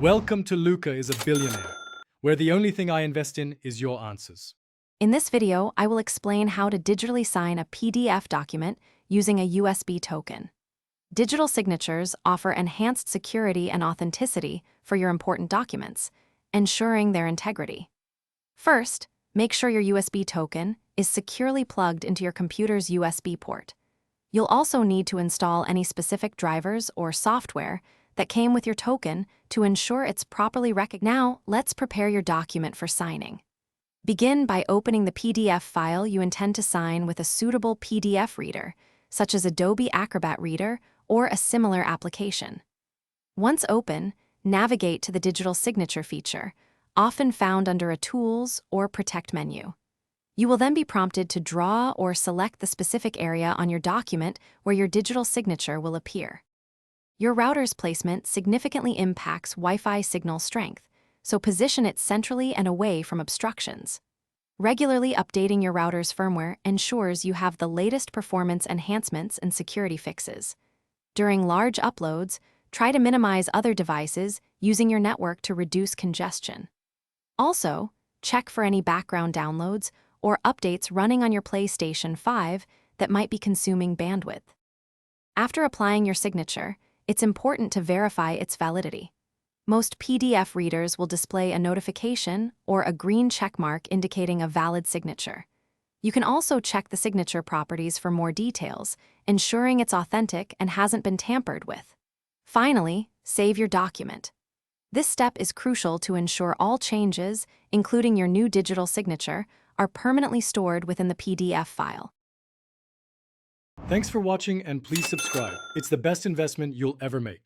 Welcome to Luca is a Billionaire, where the only thing I invest in is your answers. In this video, I will explain how to digitally sign a PDF document using a USB token. Digital signatures offer enhanced security and authenticity for your important documents, ensuring their integrity. First, make sure your USB token is securely plugged into your computer's USB port. You'll also need to install any specific drivers or software that came with your token to ensure it's properly recognized. Now, let's prepare your document for signing. Begin by opening the PDF file you intend to sign with a suitable PDF reader, such as Adobe Acrobat Reader or a similar application. Once open, navigate to the digital signature feature, often found under a Tools or Protect menu. You will then be prompted to draw or select the specific area on your document where your digital signature will appear. Your router's placement significantly impacts Wi-Fi signal strength, so position it centrally and away from obstructions. Regularly updating your router's firmware ensures you have the latest performance enhancements and security fixes. During large uploads, try to minimize other devices using your network to reduce congestion. Also, check for any background downloads or updates running on your PlayStation 5 that might be consuming bandwidth. After applying your signature, it's important to verify its validity. Most PDF readers will display a notification or a green checkmark indicating a valid signature. You can also check the signature properties for more details, ensuring it's authentic and hasn't been tampered with. Finally, save your document. This step is crucial to ensure all changes, including your new digital signature, are permanently stored within the PDF file. Thanks for watching and please subscribe. It's the best investment you'll ever make.